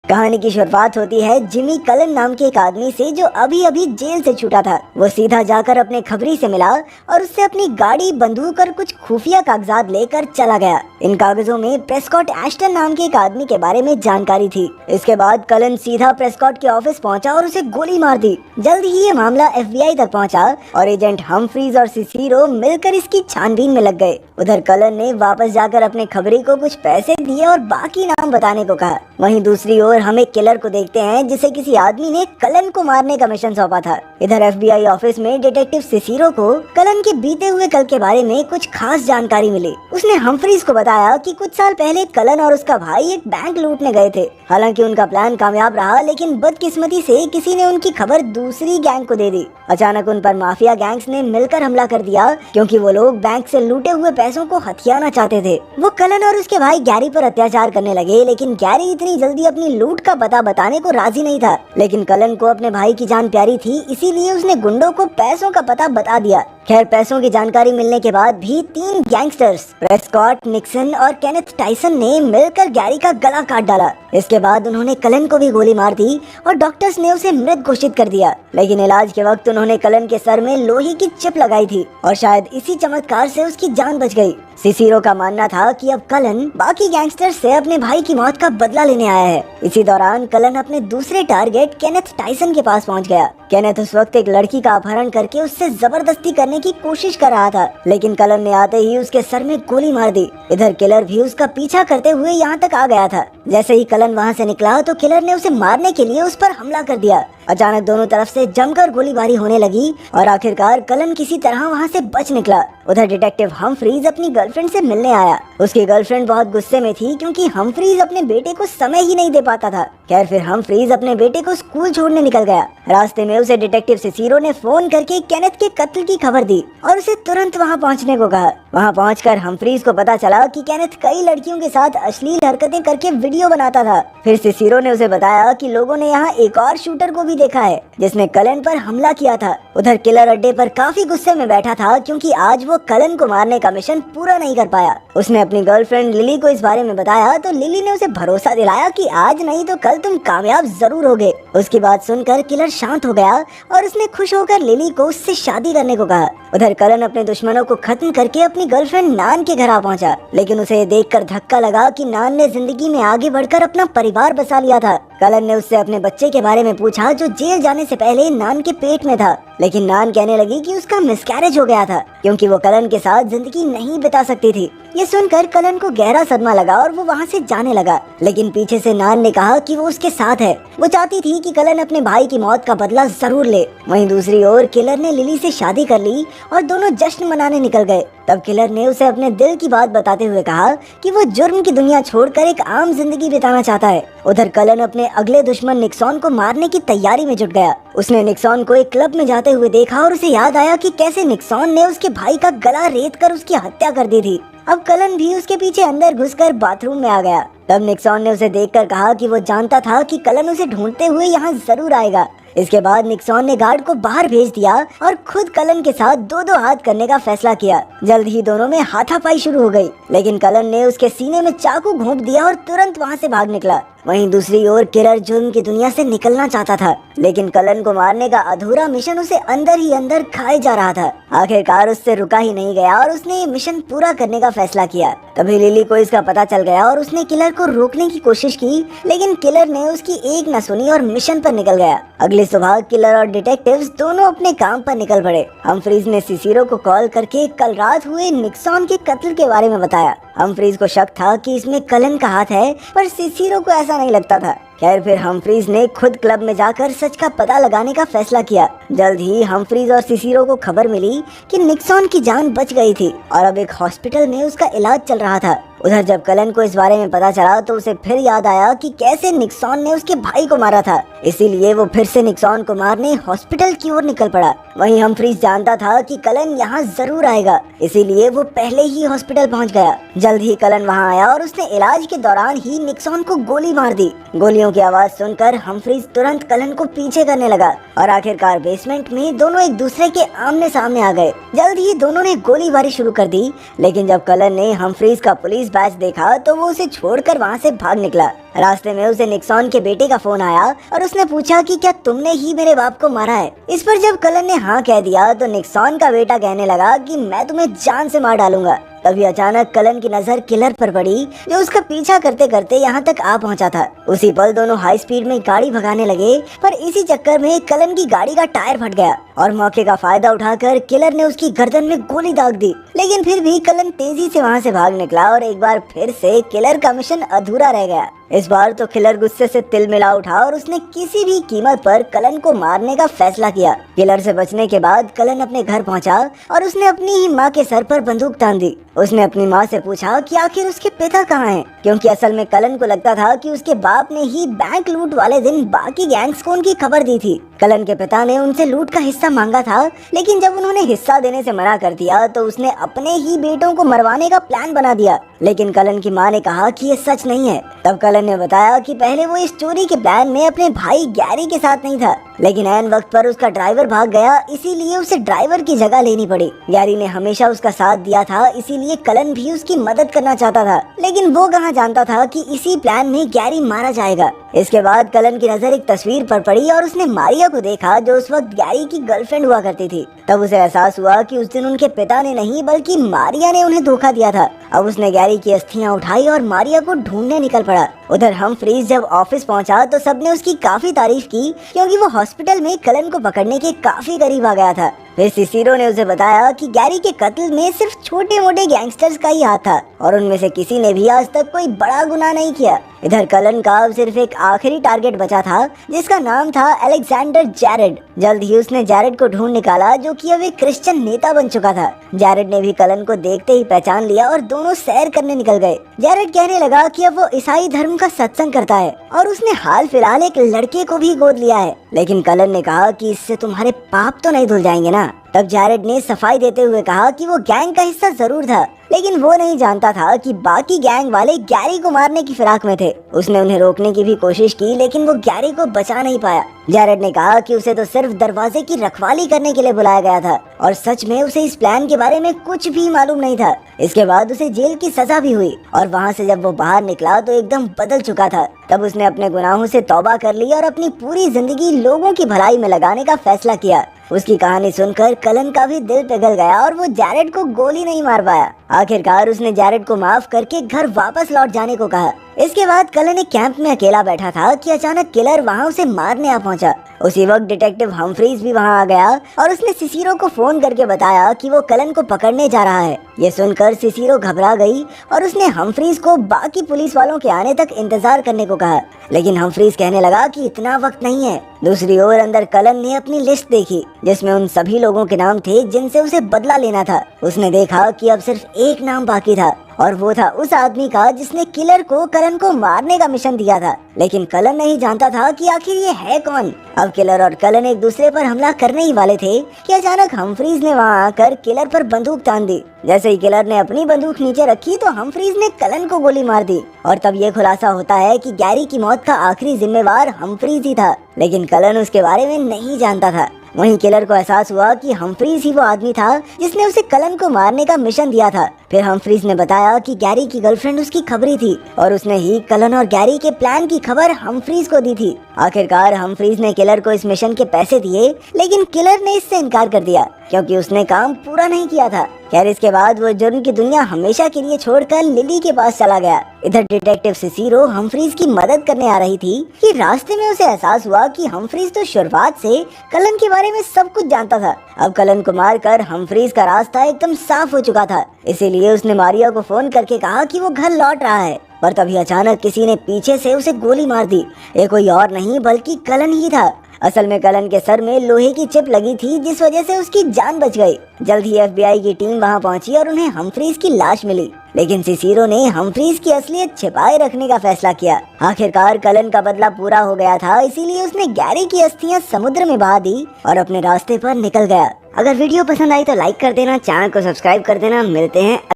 कहानी की शुरुआत होती है जिमी कलन नाम के एक आदमी से जो अभी अभी जेल से छूटा था। वो सीधा जाकर अपने खबरी से मिला और उससे अपनी गाड़ी, बंदूक और कुछ खुफिया कागजात लेकर चला गया। इन कागजों में प्रेस्कॉट एश्टन नाम के एक आदमी के बारे में जानकारी थी। इसके बाद कलन सीधा प्रेस्कॉट के ऑफिस पहुंचा और उसे गोली मार दी। जल्द ही ये मामला FBI तक पहुंचा और एजेंट हम्फ्रीज और सिसिरो मिलकर इसकी छानबीन में लग गए। उधर कलन ने वापस जाकर अपने खबरी को कुछ पैसे दिए और बाकी नाम बताने को कहा। वहीं दूसरी ओर हम एक किलर को देखते हैं जिसे किसी आदमी ने कलन को मारने का मिशन सौंपा था। इधर FBI ऑफिस में डिटेक्टिव सिसिरो को कलन के बीते हुए कल के बारे में कुछ खास जानकारी मिली। उसने हम्फ्रीज को बताया कि कुछ साल पहले कलन और उसका भाई एक बैंक लूटने गए थे। हालांकि उनका प्लान कामयाब रहा, लेकिन बदकिस्मती से किसी ने उनकी खबर दूसरी गैंग को दे दी। अचानक उन पर माफिया गैंग्स ने मिलकर हमला कर दिया क्योंकि वो लोग बैंक से लूटे हुए पैसों को हथियाना चाहते थे। वो कलन और उसके भाई गैरी पर अत्याचार करने लगे, लेकिन गैरी इतनी जल्दी अपनी लूट का पता बताने को राजी नहीं था। लेकिन कलन को अपने भाई की जान प्यारी थी, इसीलिए उसने गुंडों को पैसों का पता बता दिया। खैर, पैसों की जानकारी मिलने के बाद भी 3 गैंगस्टर्स प्रेस्कॉट, निक्सन और केनेथ टाइसन ने मिलकर गैरी का गला काट डाला। इसके बाद उन्होंने कलन को भी गोली मार दी और डॉक्टर्स ने उसे मृत घोषित कर दिया। लेकिन इलाज के वक्त उन्होंने कलन के सर में लोहे की चिप लगाई थी और शायद इसी चमत्कार से उसकी जान बच गई। सिसिरो का मानना था कि अब कलन बाकी गैंगस्टर से अपने भाई की मौत का बदला लेने आया है। इसी दौरान कलन अपने दूसरे टारगेट केनेथ टाइसन के पास पहुंच गया। केनेथ उस वक्त एक लड़की का अपहरण करके उससे जबरदस्ती करने की कोशिश कर रहा था, लेकिन कलन ने आते ही उसके सर में गोली मार दी। इधर किलर भी उसका पीछा करते हुए यहाँ तक आ गया था। जैसे ही कलन वहाँ से निकला तो किलर ने उसे मारने के लिए उस पर हमला कर दिया। अचानक दोनों तरफ से जमकर गोलीबारी होने लगी और आखिरकार कलन किसी तरह वहाँ से बच निकला। उधर डिटेक्टिव हम्फ्रीज अपनी गर्लफ्रेंड से मिलने आया। उसकी गर्लफ्रेंड बहुत गुस्से में थी क्योंकि हम्फ्रीज अपने बेटे को समय ही नहीं दे पाता था। खैर, फिर हम्फ्रीज अपने बेटे को स्कूल छोड़ने निकल गया। रास्ते में उसे डिटेक्टिव सिसिरो ने फोन करके केनेथ के कत्ल की खबर दी और उसे तुरंत वहां पहुंचने को कहा। वहां पहुंचकर हम्फ्रीज को पता चला कि केनेथ कई लड़कियों के साथ अश्लील हरकतें करके वीडियो बनाता था। फिर सिसिरो ने उसे बताया कि लोगों ने यहाँ एक और शूटर को भी देखा है जिसने कलन पर हमला किया था। उधर किलर अड्डे पर काफी गुस्से में बैठा था क्योंकि आज वो कलन को मारने का मिशन पूरा नहीं कर पाया। उसने अपनी गर्लफ्रेंड लिली को इस बारे में बताया तो लिली ने उसे भरोसा दिलाया कि आज नहीं तो कल तुम कामयाब जरूर होगे। उसकी बात सुनकर किलर शांत हो गया और उसने खुश होकर लिली को उससे शादी करने को कहा। उधर कलन अपने दुश्मनों को खत्म करके अपनी गर्लफ्रेंड नान के घर आ पहुंचा, लेकिन उसे देखकर धक्का लगा कि नान ने जिंदगी में आगे बढ़कर अपना परिवार बसा लिया था। कलन ने उससे अपने बच्चे के बारे में पूछा जो जेल जाने से पहले नान के पेट में था, लेकिन नान कहने लगी कि उसका मिसकैरेज हो गया था क्योंकि वो कलन के साथ जिंदगी नहीं बिता सकती थी। ये सुनकर कलन को गहरा सदमा लगा और वो वहाँ से जाने लगा, लेकिन पीछे से नान ने कहा कि वो उसके साथ है। वो चाहती थी कि कलन अपने भाई की मौत का बदला जरूर ले। वहीं दूसरी ओर किलर ने लिली से शादी कर ली और दोनों जश्न मनाने निकल गए। तब किलर ने उसे अपने दिल की बात बताते हुए कहा कि वो जुर्म की दुनिया छोड़कर एक आम जिंदगी बिताना चाहता है। उधर कलन अपने अगले दुश्मन निक्सॉन को मारने की तैयारी में जुट गया। उसने निक्सॉन को एक क्लब में जाते हुए देखा और उसे याद आया कि कैसे निक्सॉन ने उसके भाई का गला रेत कर उसकी हत्या कर दी थी। अब कलन भी उसके पीछे अंदर घुसकर बाथरूम में आ गया। तब निक्सॉन ने उसे देखकर कहा कि वो जानता था कि कलन उसे ढूंढते हुए यहाँ जरूर आएगा। इसके बाद निक्सॉन ने गार्ड को बाहर भेज दिया और खुद कलन के साथ 2-2 हाथ करने का फैसला किया। जल्द ही दोनों में हाथापाई शुरू हो गई, लेकिन कलन ने उसके सीने में चाकू घोंप दिया और तुरंत वहाँ से भाग निकला। वहीं दूसरी ओर किलर जुर्म की दुनिया से निकलना चाहता था, लेकिन कलन को मारने का अधूरा मिशन उसे अंदर ही अंदर खाए जा रहा था। आखिरकार उससे रुका ही नहीं गया और उसने ये मिशन पूरा करने का फैसला किया। तभी लिली को इसका पता चल गया और उसने किलर को रोकने की कोशिश की, लेकिन किलर ने उसकी एक न सुनी और मिशन पर निकल गया। अगली सुबह किलर और डिटेक्टिव्स दोनों अपने काम पर निकल पड़े। हम्फ्रीज ने सिसिरो को कॉल करके कल रात हुए निक्सॉन के कत्ल के बारे में बताया। हम्फ्रीज को शक था कि इसमें कलन का हाथ है, पर सिसिरो को ऐसा नहीं लगता था। खैर, फिर हम्फ्रीज ने खुद क्लब में जाकर सच का पता लगाने का फैसला किया। जल्द ही हम्फ्रीज और सिसिरो को खबर मिली कि निक्सॉन की जान बच गई थी और अब एक हॉस्पिटल में उसका इलाज चल रहा था। उधर जब कलन को इस बारे में पता चला तो उसे फिर याद आया कि कैसे निक्सॉन ने उसके भाई को मारा था, इसीलिए वो फिर से निक्सॉन को मारने हॉस्पिटल की ओर निकल पड़ा। वहीं हम्फ्रीज जानता था कि कलन यहाँ जरूर आएगा, इसीलिए वो पहले ही हॉस्पिटल पहुँच गया। जल्द ही कलन वहाँ आया और उसने इलाज के दौरान ही निक्सॉन को गोली मार दी। गोलियों की आवाज सुनकर हम्फ्रीज तुरंत कलन को पीछे करने लगा और आखिरकार बेसमेंट में दोनों एक दूसरे के आमने सामने आ गए। जल्द ही दोनों ने गोलीबारी शुरू कर दी, लेकिन जब कलन ने हम्फ्रीज का पुलिस डिस्पैच देखा तो वो उसे छोड़कर वहाँ से भाग निकला। रास्ते में उसे निक्सॉन के बेटे का फोन आया और उसने पूछा कि क्या तुमने ही मेरे बाप को मारा है। इस पर जब कलन ने हाँ कह दिया तो निक्सॉन का बेटा कहने लगा कि मैं तुम्हें जान से मार डालूंगा। तभी अचानक कलन की नजर किलर पर पड़ी जो उसका पीछा करते करते यहाँ तक आ पहुँचा था। उसी पल दोनों हाई स्पीड में गाड़ी भगाने लगे, पर इसी चक्कर में कलन की गाड़ी का टायर फट गया और मौके का फायदा उठाकर किलर ने उसकी गर्दन में गोली दाग दी। लेकिन फिर भी कलन तेजी से वहाँ से भाग निकला और एक बार फिर से किलर का मिशन अधूरा रह गया। इस बार तो किलर गुस्से से तिल मिला उठा और उसने किसी भी कीमत पर कलन को मारने का फैसला किया। किलर से बचने के बाद कलन अपने घर पहुंचा और उसने अपनी ही माँ के सर पर बंदूक तान दी। उसने अपनी माँ से पूछा कि आखिर उसके पिता कहाँ हैं, क्योंकि असल में कलन को लगता था कि उसके बाप ने ही बैंक लूट वाले दिन बाकी गैंग्स को उनकी खबर दी थी। कलन के पिता ने उनसे लूट का हिस्सा मांगा था, लेकिन जब उन्होंने हिस्सा देने से मना कर दिया तो उसने अपने ही बेटों को मरवाने का प्लान बना दिया। लेकिन कलन की माँ ने कहा कि ये सच नहीं है। तब कलन ने बताया कि पहले वो इस चोरी के प्लान में अपने भाई गैरी के साथ नहीं था, लेकिन ऐन वक्त पर उसका ड्राइवर भाग गया, इसीलिए उसे ड्राइवर की जगह लेनी पड़ी। गैरी ने हमेशा उसका साथ दिया था, इसीलिए कलन भी उसकी मदद करना चाहता था, लेकिन वो कहाँ जानता था कि इसी प्लान में गैरी मारा जाएगा। इसके बाद कलन की नजर एक तस्वीर पर पड़ी और उसने मारिया को देखा जो उस वक्त गैरी की गर्लफ्रेंड हुआ करती थी। तब उसे एहसास हुआ कि उस दिन उनके पिता ने नहीं बल्कि मारिया ने उन्हें धोखा दिया था। अब उसने गैरी की अस्थियां उठाई और मारिया को ढूंढने निकल पड़ा। उधर हमफ्रीज जब ऑफिस पहुंचा तो सबने उसकी काफी तारीफ की, क्योंकि वो हॉस्पिटल में कलन को पकड़ने के काफी करीब आ गया था। फिर सिसिरो ने उसे बताया कि गैरी के कत्ल में सिर्फ छोटे मोटे गैंगस्टर्स का ही हाथ था और उनमें से किसी ने भी आज तक कोई बड़ा गुनाह नहीं किया। इधर कलन का अब सिर्फ एक आखिरी टारगेट बचा था, जिसका नाम था अलेक्जेंडर जैरेड। जल्द ही उसने जैरेड को ढूंढ निकाला, जो कि अब एक क्रिश्चियन नेता बन चुका था। जैरेड ने भी कलन को देखते ही पहचान लिया और दोनों सैर करने निकल गए। जैरेड कहने लगा कि अब वो ईसाई धर्म का सत्संग करता है और उसने हाल फिलहाल एक लड़के को भी गोद लिया है। लेकिन कलन ने कहा कि इससे तुम्हारे पाप तो नहीं धुल जाएंगे ना। तब जैरेड ने सफाई देते हुए कहा कि वो गैंग का हिस्सा जरूर था, लेकिन वो नहीं जानता था कि बाकी गैंग वाले गैरी को मारने की फिराक में थे। उसने उन्हें रोकने की भी कोशिश की, लेकिन वो गैरी को बचा नहीं पाया। जैरेड ने कहा कि उसे तो सिर्फ दरवाजे की रखवाली करने के लिए बुलाया गया था और सच में उसे इस प्लान के बारे में कुछ भी मालूम नहीं था। इसके बाद उसे जेल की सजा भी हुई और वहाँ से जब वो बाहर निकला तो एकदम बदल चुका था। तब उसने अपने गुनाहों से तौबा कर ली और अपनी पूरी जिंदगी लोगों की भलाई में लगाने का फैसला किया। उसकी कहानी सुनकर कलन का भी दिल पिघल गया और वो जैरेड को गोली नहीं मार पाया। आखिरकार उसने जैरेड को माफ करके घर वापस लौट जाने को कहा। इसके बाद कलन एक कैंप में अकेला बैठा था कि अचानक किलर वहाँ उसे मारने आ पहुंचा। उसी वक्त डिटेक्टिव हमफ्रीज भी वहाँ आ गया और उसने सिसिरो को फोन करके बताया कि वो कलन को पकड़ने जा रहा है। ये सुनकर सिसिरो घबरा गई और उसने हमफ्रीज को बाकी पुलिस वालों के आने तक इंतजार करने को कहा, लेकिन हमफ्रीज कहने लगा कि इतना वक्त नहीं है। दूसरी ओर अंदर कलन ने अपनी लिस्ट देखी, जिसमें उन सभी लोगों के नाम थे जिनसे उसे बदला लेना था। उसने देखा कि अब सिर्फ एक नाम बाकी था और वो था उस आदमी का जिसने किलर को कलन को मारने का मिशन दिया था। लेकिन कलन नहीं जानता था कि आखिर ये है कौन। अब किलर और कलन एक दूसरे पर हमला करने ही वाले थे कि अचानक हमफ्रीज ने वहाँ आकर किलर पर बंदूक तान दी। जैसे ही किलर ने अपनी बंदूक नीचे रखी तो हमफ्रीज ने कलन को गोली मार दी और तब ये खुलासा होता है कि गैरी की मौत का आखिरी जिम्मेवार हमफ्रीज ही था, लेकिन कलन उसके बारे में नहीं जानता था। वहीं किलर को एहसास हुआ कि हमफ्रीज ही वो आदमी था जिसने उसे कलन को मारने का मिशन दिया था। फिर हमफ्रीज ने बताया कि गैरी की गर्लफ्रेंड उसकी खबरी थी और उसने ही कलन और गैरी के प्लान की खबर हमफ्रीज को दी थी। आखिरकार हमफ्रीज ने किलर को इस मिशन के पैसे दिए, लेकिन किलर ने इससे इनकार कर दिया क्योंकि उसने काम पूरा नहीं किया था। खैर इसके बाद वो जुर्म की दुनिया हमेशा के लिए छोड़कर लिली के पास चला गया। इधर डिटेक्टिव सिसिरो हमफ्रीज की मदद करने आ रही थी कि रास्ते में उसे एहसास हुआ कि हमफ्रीज तो शुरुआत से कलन के बारे में सब कुछ जानता था। अब कलन को मारकर हमफ्रीज का रास्ता एकदम साफ हो चुका था, इसीलिए उसने मारिया को फोन करके कहा कि वो घर लौट रहा है। पर तभी अचानक किसी ने पीछे से उसे गोली मार दी। ये कोई और नहीं बल्कि कलन ही था। असल में कलन के सर में लोहे की चिप लगी थी, जिस वजह से उसकी जान बच गई। जल्द ही FBI की टीम वहां पहुंची और उन्हें हमफ्रीज की लाश मिली, लेकिन सिसिरो ने हमफ्रीज की असलियत छिपाए रखने का फैसला किया। आखिरकार कलन का बदला पूरा हो गया था, इसीलिए उसने गैरी की अस्थियां समुद्र में बहा दी और अपने रास्ते पर निकल गया। अगर वीडियो पसंद आई तो लाइक कर देना, चैनल को सब्सक्राइब कर देना। मिलते हैं